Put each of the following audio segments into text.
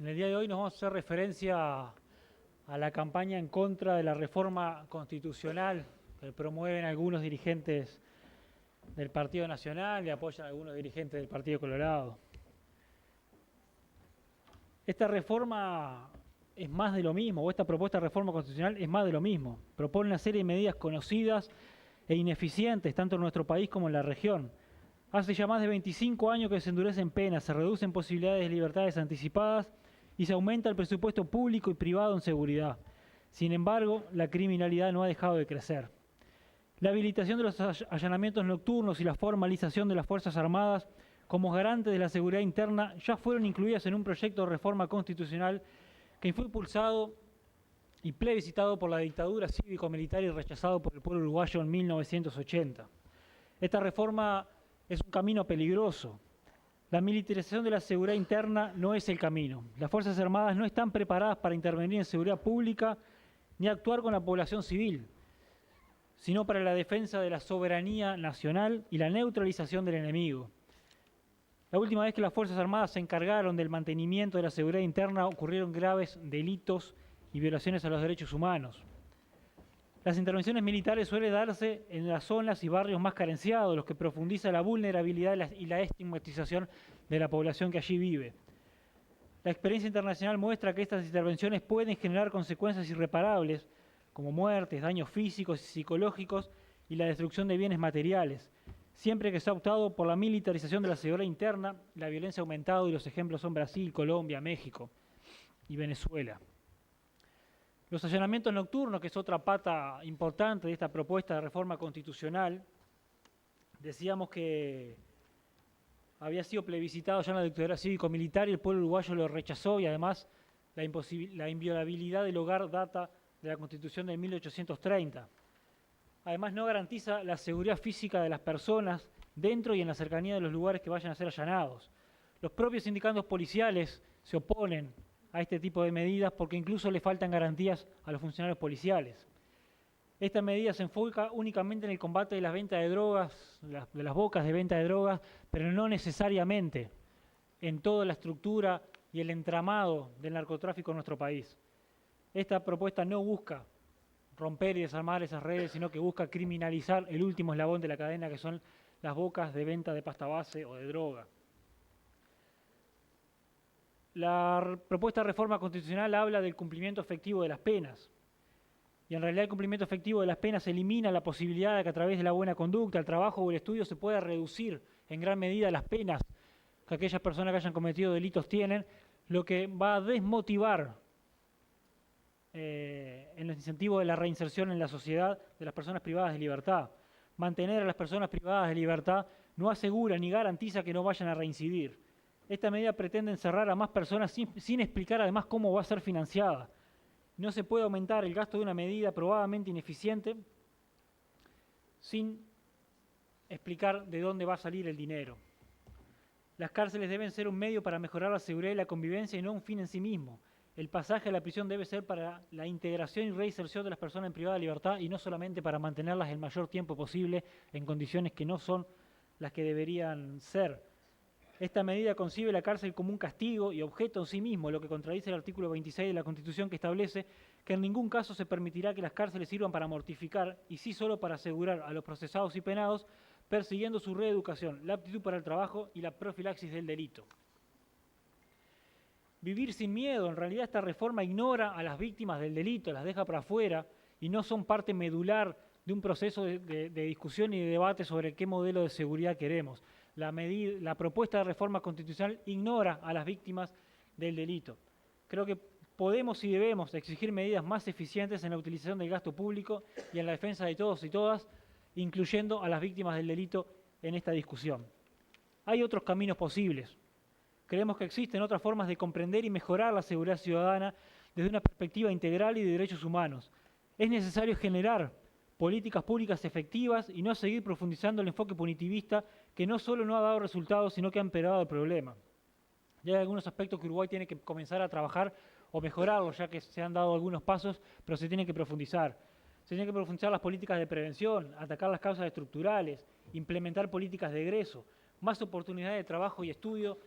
En el día de hoy nos vamos a hacer referencia a la campaña en contra de la reforma constitucional que promueven algunos dirigentes del Partido Nacional y apoyan a algunos dirigentes del Partido Colorado. Esta reforma es más de lo mismo, o esta propuesta de reforma constitucional es más de lo mismo. Propone una serie de medidas conocidas e ineficientes, tanto en nuestro país como en la región. Hace ya más de 25 años que se endurecen penas, se reducen posibilidades de libertades anticipadas y se aumenta el presupuesto público y privado en seguridad. Sin embargo, la criminalidad no ha dejado de crecer. La habilitación de los allanamientos nocturnos y la formalización de las Fuerzas Armadas como garantes de la seguridad interna ya fueron incluidas en un proyecto de reforma constitucional que fue impulsado y plebiscitado por la dictadura cívico-militar y rechazado por el pueblo uruguayo en 1980. Esta reforma es un camino peligroso. La militarización de la seguridad interna no es el camino. Las Fuerzas Armadas no están preparadas para intervenir en seguridad pública ni actuar con la población civil, sino para la defensa de la soberanía nacional y la neutralización del enemigo. La última vez que las Fuerzas Armadas se encargaron del mantenimiento de la seguridad interna ocurrieron graves delitos y violaciones a los derechos humanos. Las intervenciones militares suelen darse en las zonas y barrios más carenciados, los que profundiza la vulnerabilidad y la estigmatización de la población que allí vive. La experiencia internacional muestra que estas intervenciones pueden generar consecuencias irreparables, como muertes, daños físicos y psicológicos y la destrucción de bienes materiales. Siempre que se ha optado por la militarización de la seguridad interna, la violencia ha aumentado y los ejemplos son Brasil, Colombia, México y Venezuela. Los allanamientos nocturnos, que es otra pata importante de esta propuesta de reforma constitucional, decíamos que había sido plebiscitado ya en la dictadura cívico-militar y el pueblo uruguayo lo rechazó y además la inviolabilidad del hogar data de la Constitución de 1830. Además no garantiza la seguridad física de las personas dentro y en la cercanía de los lugares que vayan a ser allanados. Los propios sindicatos policiales se oponen a este tipo de medidas porque incluso le faltan garantías a los funcionarios policiales. Esta medida se enfoca únicamente en el combate de las ventas de drogas, de las bocas de venta de drogas, pero no necesariamente en toda la estructura y el entramado del narcotráfico en nuestro país. Esta propuesta no busca romper y desarmar esas redes, sino que busca criminalizar el último eslabón de la cadena, que son las bocas de venta de pasta base o de droga. La propuesta de reforma constitucional habla del cumplimiento efectivo de las penas. Y en realidad el cumplimiento efectivo de las penas elimina la posibilidad de que a través de la buena conducta, el trabajo o el estudio se pueda reducir en gran medida las penas que aquellas personas que hayan cometido delitos tienen, lo que va a desmotivar en el incentivo de la reinserción en la sociedad de las personas privadas de libertad. Mantener a las personas privadas de libertad no asegura ni garantiza que no vayan a reincidir. Esta medida pretende encerrar a más personas sin explicar además cómo va a ser financiada. No se puede aumentar el gasto de una medida probadamente ineficiente sin explicar de dónde va a salir el dinero. Las cárceles deben ser un medio para mejorar la seguridad y la convivencia y no un fin en sí mismo. El pasaje a la prisión debe ser para la integración y reinserción de las personas en privada de libertad y no solamente para mantenerlas el mayor tiempo posible en condiciones que no son las que deberían ser. Esta medida concibe la cárcel como un castigo y objeto en sí mismo, lo que contradice el artículo 26 de la Constitución, que establece que en ningún caso se permitirá que las cárceles sirvan para mortificar y sí solo para asegurar a los procesados y penados, persiguiendo su reeducación, la aptitud para el trabajo y la profilaxis del delito. Vivir sin miedo. En realidad esta reforma ignora a las víctimas del delito, las deja para afuera y no son parte medular de un proceso de discusión y de debate sobre qué modelo de seguridad queremos. La propuesta de reforma constitucional ignora a las víctimas del delito. Creo que podemos y debemos exigir medidas más eficientes en la utilización del gasto público y en la defensa de todos y todas, incluyendo a las víctimas del delito en esta discusión. Hay otros caminos posibles. Creemos que existen otras formas de comprender y mejorar la seguridad ciudadana desde una perspectiva integral y de derechos humanos. Es necesario generar políticas públicas efectivas y no seguir profundizando el enfoque punitivista que no solo no ha dado resultados, sino que ha empeorado el problema. Ya hay algunos aspectos que Uruguay tiene que comenzar a trabajar o mejorarlos, ya que se han dado algunos pasos, pero se tienen que profundizar. Se tienen que profundizar las políticas de prevención, atacar las causas estructurales, implementar políticas de egreso, más oportunidades de trabajo y estudio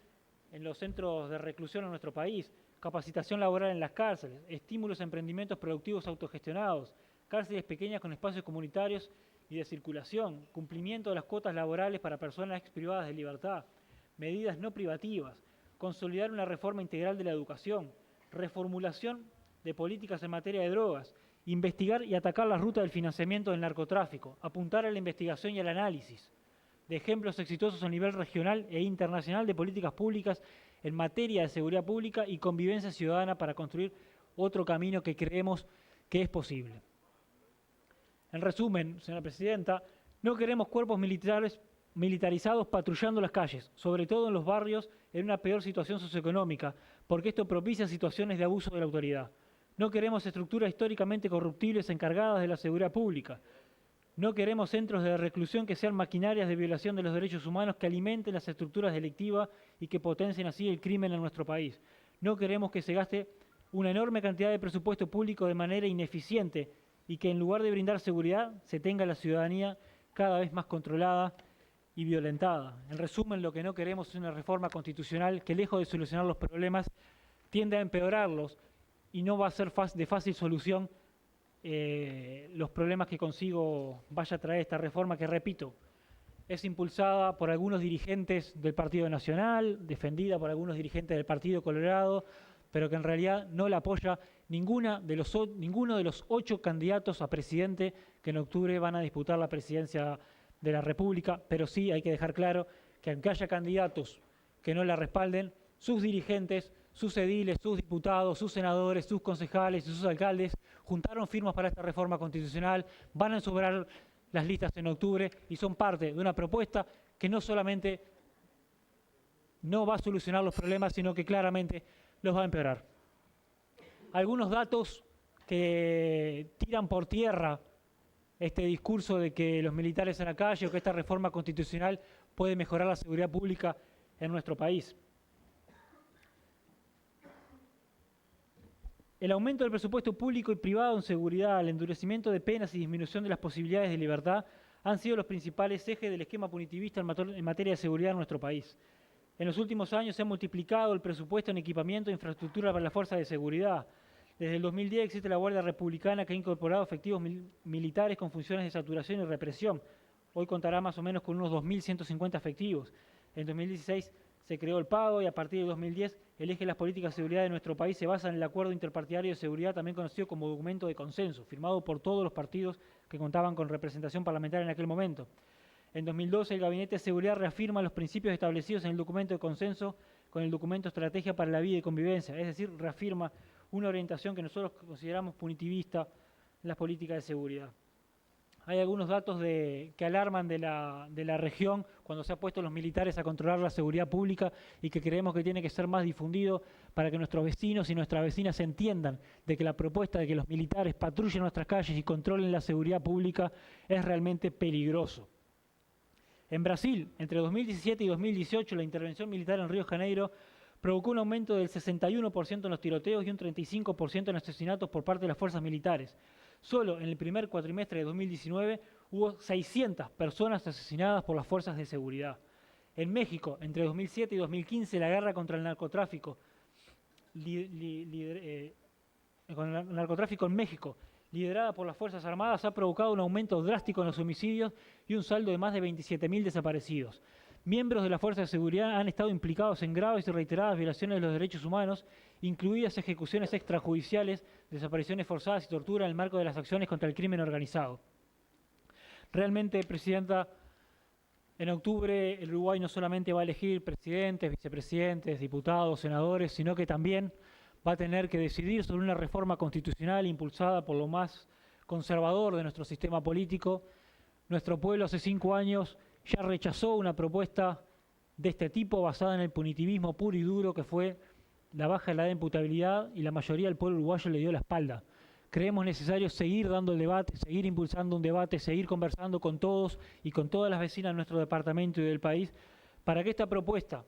en los centros de reclusión en nuestro país, capacitación laboral en las cárceles, estímulos a emprendimientos productivos autogestionados, cárceles pequeñas con espacios comunitarios y de circulación, cumplimiento de las cuotas laborales para personas privadas de libertad, medidas no privativas, consolidar una reforma integral de la educación, reformulación de políticas en materia de drogas, investigar y atacar la ruta del financiamiento del narcotráfico, apuntar a la investigación y al análisis de ejemplos exitosos a nivel regional e internacional de políticas públicas en materia de seguridad pública y convivencia ciudadana para construir otro camino que creemos que es posible. En resumen, señora presidenta, no queremos cuerpos militarizados patrullando las calles, sobre todo en los barrios en una peor situación socioeconómica, porque esto propicia situaciones de abuso de la autoridad. No queremos estructuras históricamente corruptibles encargadas de la seguridad pública. No queremos centros de reclusión que sean maquinarias de violación de los derechos humanos que alimenten las estructuras delictivas y que potencien así el crimen en nuestro país. No queremos que se gaste una enorme cantidad de presupuesto público de manera ineficiente y que en lugar de brindar seguridad se tenga la ciudadanía cada vez más controlada y violentada. En resumen, lo que no queremos es una reforma constitucional que, lejos de solucionar los problemas, tiende a empeorarlos y no va a ser de fácil solución los problemas que consigo vaya a traer esta reforma, que, repito, es impulsada por algunos dirigentes del Partido Nacional, defendida por algunos dirigentes del Partido Colorado, pero que en realidad no la apoya ninguno de los 8 candidatos a presidente que en octubre van a disputar la presidencia de la República. Pero sí hay que dejar claro que aunque haya candidatos que no la respalden, sus dirigentes, sus ediles, sus diputados, sus senadores, sus concejales y sus alcaldes juntaron firmas para esta reforma constitucional, van a sobrar las listas en octubre y son parte de una propuesta que no solamente no va a solucionar los problemas, sino que claramente los va a empeorar. Algunos datos que tiran por tierra este discurso de que los militares en la calle o que esta reforma constitucional puede mejorar la seguridad pública en nuestro país. El aumento del presupuesto público y privado en seguridad, el endurecimiento de penas y disminución de las posibilidades de libertad han sido los principales ejes del esquema punitivista en materia de seguridad en nuestro país. En los últimos años se ha multiplicado el presupuesto en equipamiento e infraestructura para las fuerzas de seguridad. Desde el 2010 existe la Guardia Republicana, que ha incorporado efectivos militares con funciones de saturación y represión. Hoy contará más o menos con unos 2.150 efectivos. En 2016 se creó el PAGO y a partir de 2010 el eje de las políticas de seguridad de nuestro país se basa en el Acuerdo Interpartidario de Seguridad, también conocido como documento de consenso, firmado por todos los partidos que contaban con representación parlamentaria en aquel momento. En 2012 el Gabinete de Seguridad reafirma los principios establecidos en el documento de consenso con el documento Estrategia para la Vida y Convivencia, es decir, reafirma una orientación que nosotros consideramos punitivista en las políticas de seguridad. Hay algunos datos que alarman de la región cuando se ha puesto los militares a controlar la seguridad pública y que creemos que tiene que ser más difundido para que nuestros vecinos y nuestras vecinas entiendan de que la propuesta de que los militares patrullen nuestras calles y controlen la seguridad pública es realmente peligroso. En Brasil, entre 2017 y 2018, la intervención militar en Río de Janeiro provocó un aumento del 61% en los tiroteos y un 35% en asesinatos por parte de las fuerzas militares. Solo en el primer cuatrimestre de 2019 hubo 600 personas asesinadas por las fuerzas de seguridad. En México, entre 2007 y 2015, la guerra contra el narcotráfico, en México, liderada por las Fuerzas Armadas, ha provocado un aumento drástico en los homicidios y un saldo de más de 27.000 desaparecidos. Miembros de las fuerzas de seguridad han estado implicados en graves y reiteradas violaciones de los derechos humanos, incluidas ejecuciones extrajudiciales, desapariciones forzadas y tortura en el marco de las acciones contra el crimen organizado. Realmente, Presidenta, en octubre el Uruguay no solamente va a elegir presidentes, vicepresidentes, diputados, senadores, sino que también va a tener que decidir sobre una reforma constitucional impulsada por lo más conservador de nuestro sistema político. Nuestro pueblo hace 5 años ya rechazó una propuesta de este tipo basada en el punitivismo puro y duro, que fue la baja de la edad de imputabilidad, y la mayoría del pueblo uruguayo le dio la espalda. Creemos necesario seguir dando el debate, seguir impulsando un debate, seguir conversando con todos y con todas las vecinas de nuestro departamento y del país para que esta propuesta,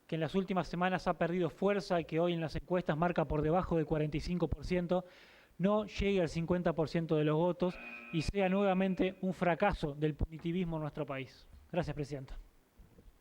que en las últimas semanas ha perdido fuerza y que hoy en las encuestas marca por debajo del 45%, no llegue al 50% de los votos y sea nuevamente un fracaso del punitivismo en nuestro país. Gracias, Presidenta.